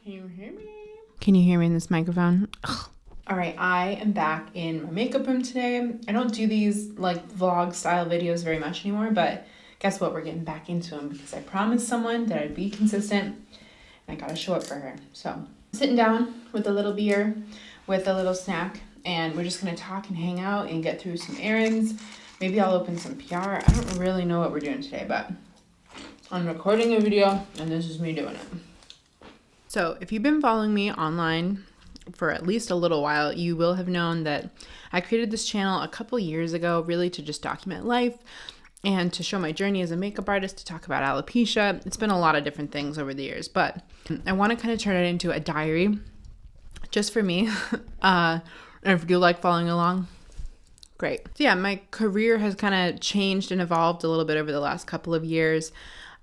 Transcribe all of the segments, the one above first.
Can you hear me? Can you hear me in this microphone? Ugh. All right, I am back in my makeup room today. I don't do these like vlog style videos very much anymore, but guess what? We're getting back into them because I promised someone that I'd be consistent and I gotta show up for her. So I'm sitting down with a little beer, with a little snack, and we're just gonna talk and hang out and get through some errands. Maybe I'll open some PR. I don't really know what we're doing today, but I'm recording a video and this is me doing it. So if you've been following me online for at least a little while, you will have known that I created this channel a couple years ago, really to just document life and to show my journey as a makeup artist, to talk about alopecia. It's been a lot of different things over the years, but I want to kind of turn it into a diary just for me. And if you like following along, great. So yeah, my career has kind of changed and evolved a little bit over the last couple of years.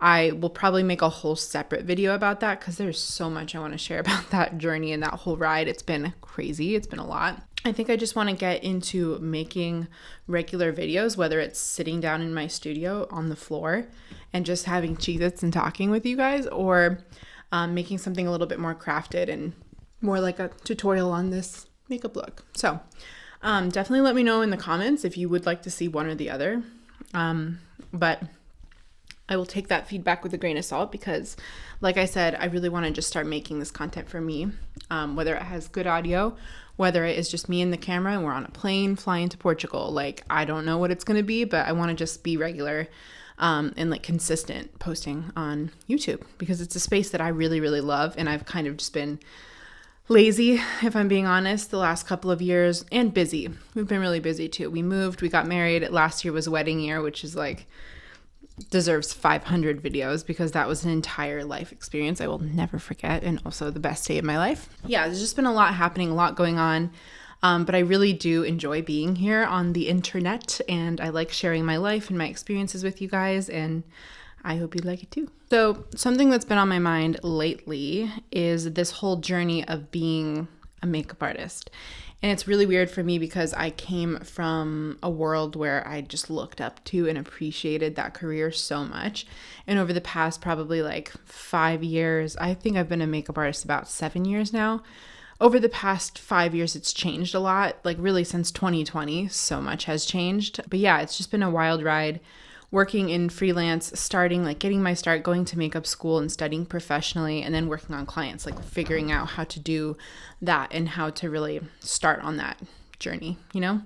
I will probably make a whole separate video about that because there's so much I want to share about that journey and that whole ride. It's been crazy. It's been a lot. I think I just want to get into making regular videos, whether it's sitting down in my studio on the floor and just having Cheez-Its and talking with you guys, or making something a little bit more crafted and more like a tutorial on this makeup look. So definitely let me know in the comments if you would like to see one or the other. But I will take that feedback with a grain of salt because, like I said, I really want to just start making this content for me, whether it has good audio, whether it is just me and the camera and we're on a plane flying to Portugal. Like, I don't know what it's going to be, but I want to just be regular and like consistent posting on YouTube because it's a space that I really, really love. And I've kind of just been lazy, if I'm being honest, the last couple of years, and busy. We've been really busy too. We moved, we got married. Last year was wedding year, which is like deserves 500 videos because that was an entire life experience I will never forget, and also the best day of my life. Yeah, there's just been a lot happening, a lot going on, but I really do enjoy being here on the internet, and I like sharing my life and my experiences with you guys, and I hope you like it too. So something that's been on my mind lately is this whole journey of being a makeup artist. And it's really weird for me because I came from a world where I just looked up to and appreciated that career so much. And over the past probably like 5 years, I think I've been a makeup artist about 7 years now. Over the past 5 years, it's changed a lot. Like really since 2020, so much has changed. But yeah, it's just been a wild ride. Working in freelance, starting, like getting my start, going to makeup school and studying professionally, and then working on clients, like figuring out how to do that and how to really start on that journey, you know?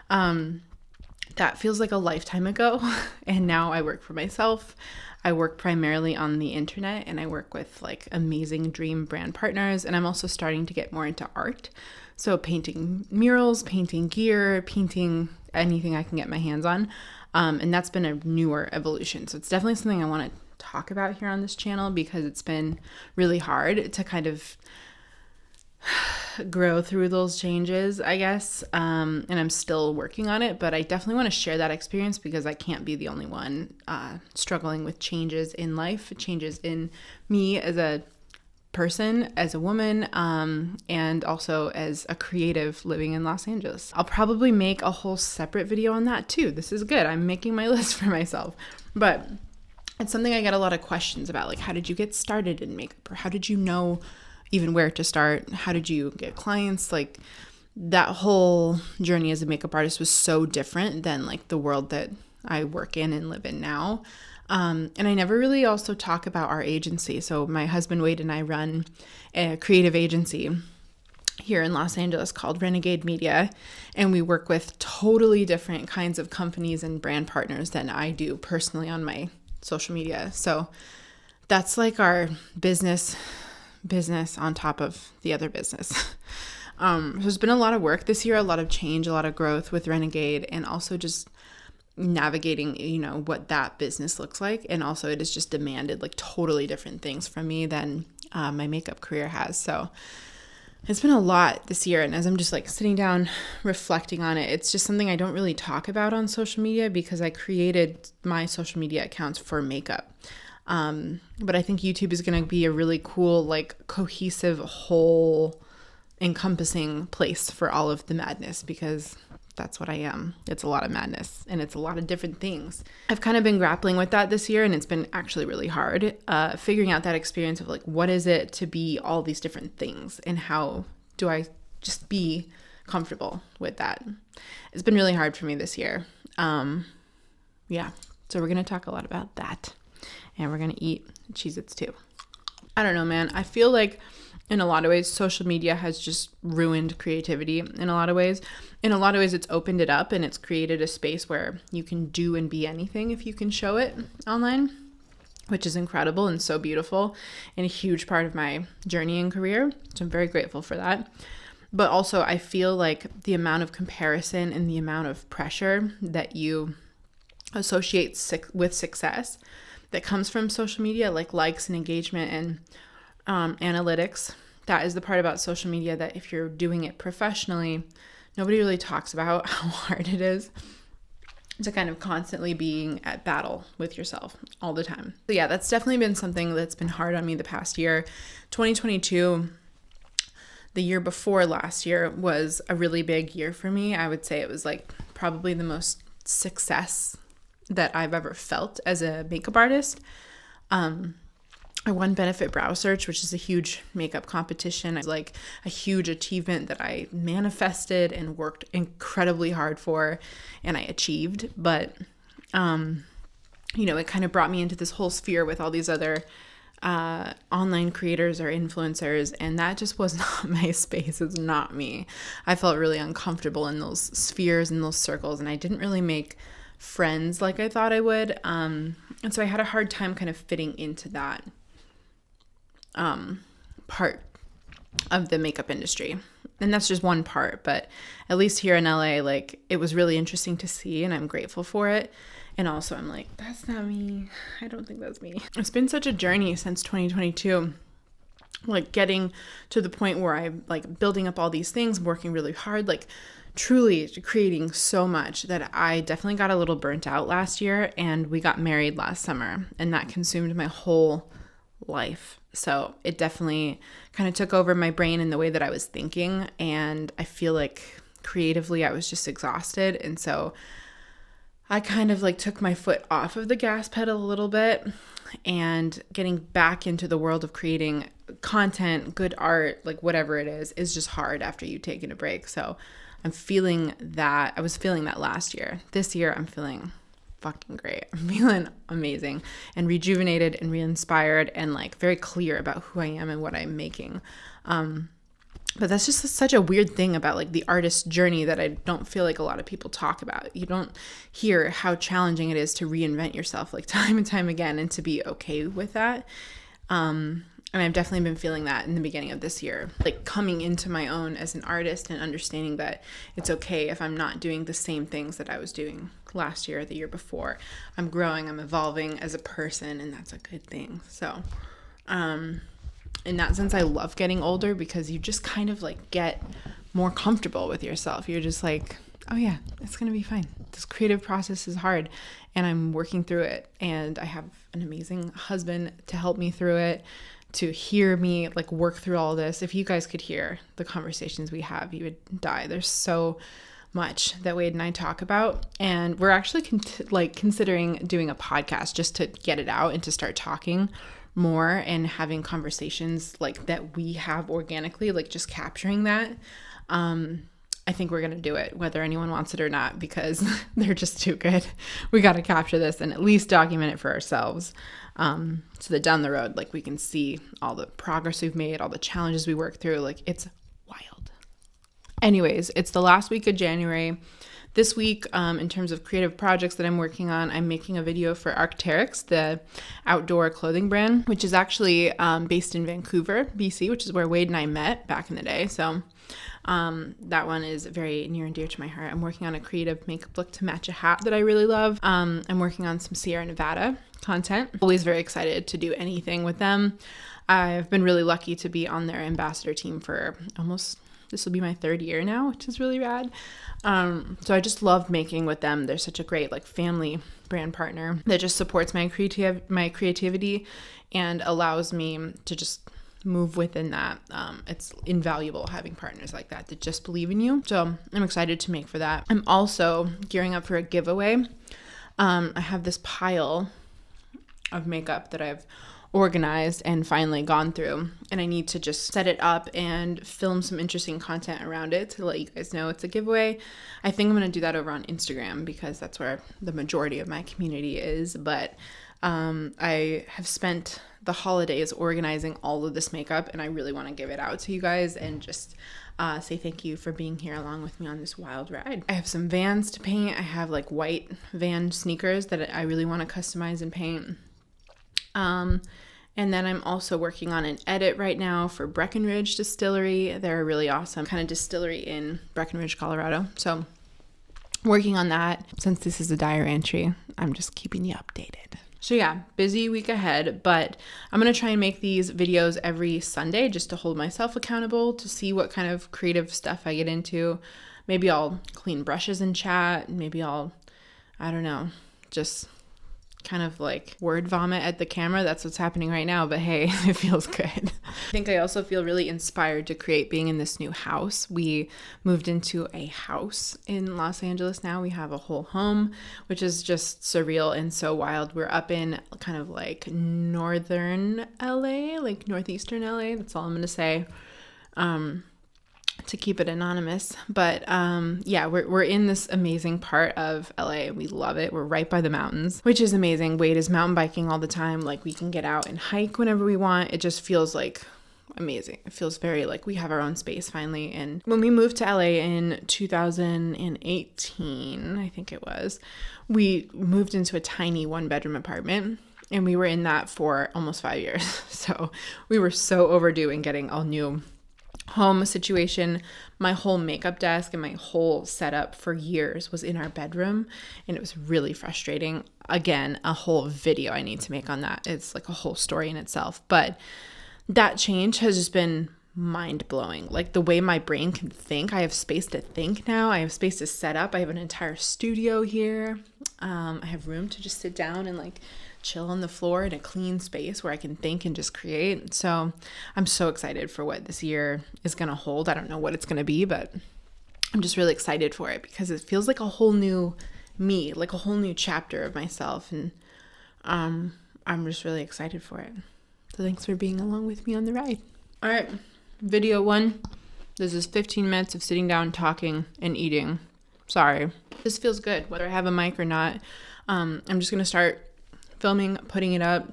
That feels like a lifetime ago. And now I work for myself. I work primarily on the internet and I work with like amazing dream brand partners. And I'm also starting to get more into art. So painting murals, painting gear, painting anything I can get my hands on. And that's been a newer evolution. So it's definitely something I want to talk about here on this channel because it's been really hard to kind of grow through those changes, I guess. And I'm still working on it, but I definitely want to share that experience because I can't be the only one struggling with changes in life, changes in me as a person, as a woman, and also as a creative living in Los Angeles. I'll probably make a whole separate video on that too. This is good. I'm making my list for myself. But it's something I get a lot of questions about, like how did you get started in makeup, or how did you know even where to start? How did you get clients? Like that whole journey as a makeup artist was so different than like the world that I work in and live in now. And I never really also talk about our agency. So my husband Wade and I run a creative agency here in Los Angeles called Renegade Media. And we work with totally different kinds of companies and brand partners than I do personally on my social media. So that's like our business on top of the other business. There's been a lot of work this year, a lot of change, a lot of growth with Renegade, and also just navigating, you know, what that business looks like. And also it has just demanded like totally different things from me than my makeup career has. So it's been a lot this year. And as I'm just like sitting down reflecting on it, it's just something I don't really talk about on social media because I created my social media accounts for makeup. But I think YouTube is going to be a really cool, like cohesive, whole encompassing place for all of the madness because that's what I am. It's a lot of madness and it's a lot of different things. I've kind of been grappling with that this year, and it's been actually really hard figuring out that experience of like, what is it to be all these different things, and how do I just be comfortable with that? It's been really hard for me this year. Yeah. So we're going to talk a lot about that, and we're going to eat Cheez-Its too. I don't know, man. I feel like in a lot of ways, social media has just ruined creativity in a lot of ways. In a lot of ways, it's opened it up and it's created a space where you can do and be anything if you can show it online, which is incredible and so beautiful and a huge part of my journey and career. So I'm very grateful for that. But also, I feel like the amount of comparison and the amount of pressure that you associate with success that comes from social media, like likes and engagement and analytics. That is the part about social media that if you're doing it professionally, nobody really talks about how hard it is to kind of constantly being at battle with yourself all the time. So yeah, that's definitely been something that's been hard on me the past year. 2022, the year before last year, was a really big year for me. I would say it was like probably the most success that I've ever felt as a makeup artist. I won Benefit Brow Search, which is a huge makeup competition. It's like a huge achievement that I manifested and worked incredibly hard for, and I achieved. But, it kind of brought me into this whole sphere with all these other online creators or influencers, and that just was not my space. It's not me. I felt really uncomfortable in those spheres and those circles, and I didn't really make friends like I thought I would. And so I had a hard time kind of fitting into that part of the makeup industry. And that's just one part, but at least here in LA, like, it was really interesting to see, and I'm grateful for it. And also I'm like, that's not me. I don't think that's me. It's been such a journey since 2022, like getting to the point where I'm like building up all these things, working really hard, like truly creating so much that I definitely got a little burnt out last year, and we got married last summer, and that consumed my whole life. So it definitely kind of took over my brain in the way that I was thinking, and I feel like creatively I was just exhausted. And so I kind of like took my foot off of the gas pedal a little bit, and getting back into the world of creating content, good art, like whatever it is just hard after you've taken a break. So I'm feeling that. I was feeling that last year. This year I'm feeling fucking great. I'm feeling amazing and rejuvenated and re-inspired and like very clear about who I am and what I'm making. But that's just such a weird thing about like the artist journey that I don't feel like a lot of people talk about. You don't hear how challenging it is to reinvent yourself like time and time again, and to be okay with that. And I've definitely been feeling that in the beginning of this year, like coming into my own as an artist and understanding that it's okay if I'm not doing the same things that I was doing last year or the year before. I'm growing, I'm evolving as a person, and that's a good thing. So, in that sense, I love getting older, because you just kind of like get more comfortable with yourself. You're just like, oh yeah, it's going to be fine. This creative process is hard, and I'm working through it. And I have an amazing husband to help me through it, to hear me like work through all this. If you guys could hear the conversations we have, you would die. There's so much that Wade and I talk about, and we're actually considering doing a podcast just to get it out and to start talking more and having conversations like that we have organically, like just capturing that. I think we're going to do it, whether anyone wants it or not, because they're just too good. We got to capture this and at least document it for ourselves. So that down the road, like we can see all the progress we've made, all the challenges we work through. Like, it's wild. Anyways, it's the last week of January. This week, in terms of creative projects that I'm working on, I'm making a video for Arc'teryx, the outdoor clothing brand, which is actually based in Vancouver, BC, which is where Wade and I met back in the day. So that one is very near and dear to my heart. I'm working on a creative makeup look to match a hat that I really love. I'm working on some Sierra Nevada content. Always very excited to do anything with them. I've been really lucky to be on their ambassador team for this will be my 3rd year now, which is really rad. So I just love making with them. They're such a great like family brand partner that just supports my creativity and allows me to just move within that. It's invaluable having partners like that just believe in you. So I'm excited to make for that. I'm also gearing up for a giveaway. I have this pile of makeup that I've organized and finally gone through, and I need to just set it up and film some interesting content around it to let you guys know it's a giveaway. I think I'm going to do that over on Instagram because that's where the majority of my community is, but I have spent the holidays organizing all of this makeup, and I really want to give it out to you guys and just say thank you for being here along with me on this wild ride. I have some Vans to paint. I have like white Van sneakers that I really want to customize and paint. And then I'm also working on an edit right now for Breckenridge Distillery. They're a really awesome kind of distillery in Breckenridge, Colorado. So working on that. Since this is a diary entry, I'm just keeping you updated. So yeah, busy week ahead, but I'm going to try and make these videos every Sunday just to hold myself accountable, to see what kind of creative stuff I get into. Maybe I'll clean brushes and chat. Maybe I don't know, just kind of like word vomit at the camera. That's what's happening right now, but hey, it feels good. I think I also feel really inspired to create being in this new house. We moved into a house in Los Angeles now. We have a whole home, which is just surreal and so wild. We're up in kind of like northern LA, like northeastern LA. That's all I'm gonna say. To keep it anonymous, but yeah, we're in this amazing part of LA. We love it. We're right by the mountains, which is amazing. Wade is mountain biking all the time. Like, we can get out and hike whenever we want. It just feels like amazing. It feels very like we have our own space finally. And when we moved to LA in 2018, I think it was, we moved into a tiny 1-bedroom apartment. And we were in that for almost 5 years. So we were so overdue in getting a new home situation. My whole makeup desk and my whole setup for years was in our bedroom, and it was really frustrating. Again, a whole video I need to make on that. It's like a whole story in itself. But that change has just been mind-blowing. Like, the way my brain can think. I have space to think now. I have space to set up. I have an entire studio here. I have room to just sit down and like chill on the floor in a clean space where I can think and just create. So I'm so excited for what this year is going to hold. I don't know what it's going to be, but I'm just really excited for it because it feels like a whole new me, like a whole new chapter of myself. And I'm just really excited for it. So thanks for being along with me on the ride. All right, video 1. This is 15 minutes of sitting down, talking, and eating. Sorry. This feels good, whether I have a mic or not. I'm just going to start filming, putting it up,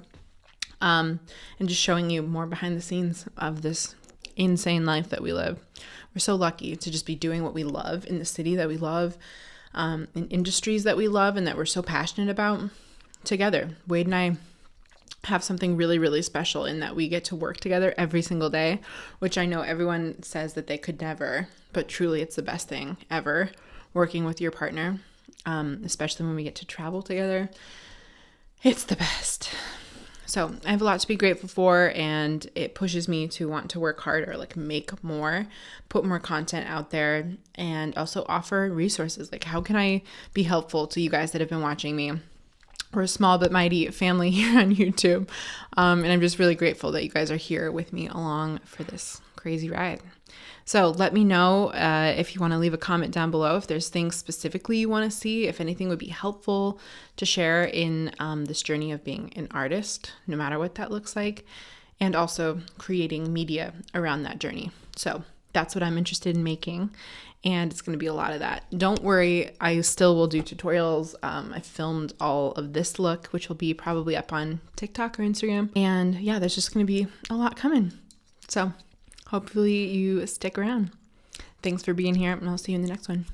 and just showing you more behind the scenes of this insane life that we live. We're so lucky to just be doing what we love in the city that we love, in industries that we love and that we're so passionate about together. Wade and I have something really, really special in that we get to work together every single day, which I know everyone says that they could never, but truly it's the best thing ever, working with your partner, especially when we get to travel together. It's the best. So I have a lot to be grateful for, and it pushes me to want to work harder, like make more, put more content out there, and also offer resources. Like, how can I be helpful to you guys that have been watching me? We're a small but mighty family here on YouTube, and I'm just really grateful that you guys are here with me along for this crazy ride. So let me know if you want to leave a comment down below, if there's things specifically you want to see, if anything would be helpful to share in this journey of being an artist, no matter what that looks like, and also creating media around that journey. So that's what I'm interested in making, and it's going to be a lot of that. Don't worry, I still will do tutorials. I filmed all of this look, which will be probably up on TikTok or Instagram. And yeah, there's just going to be a lot coming. So hopefully you stick around. Thanks for being here, and I'll see you in the next one.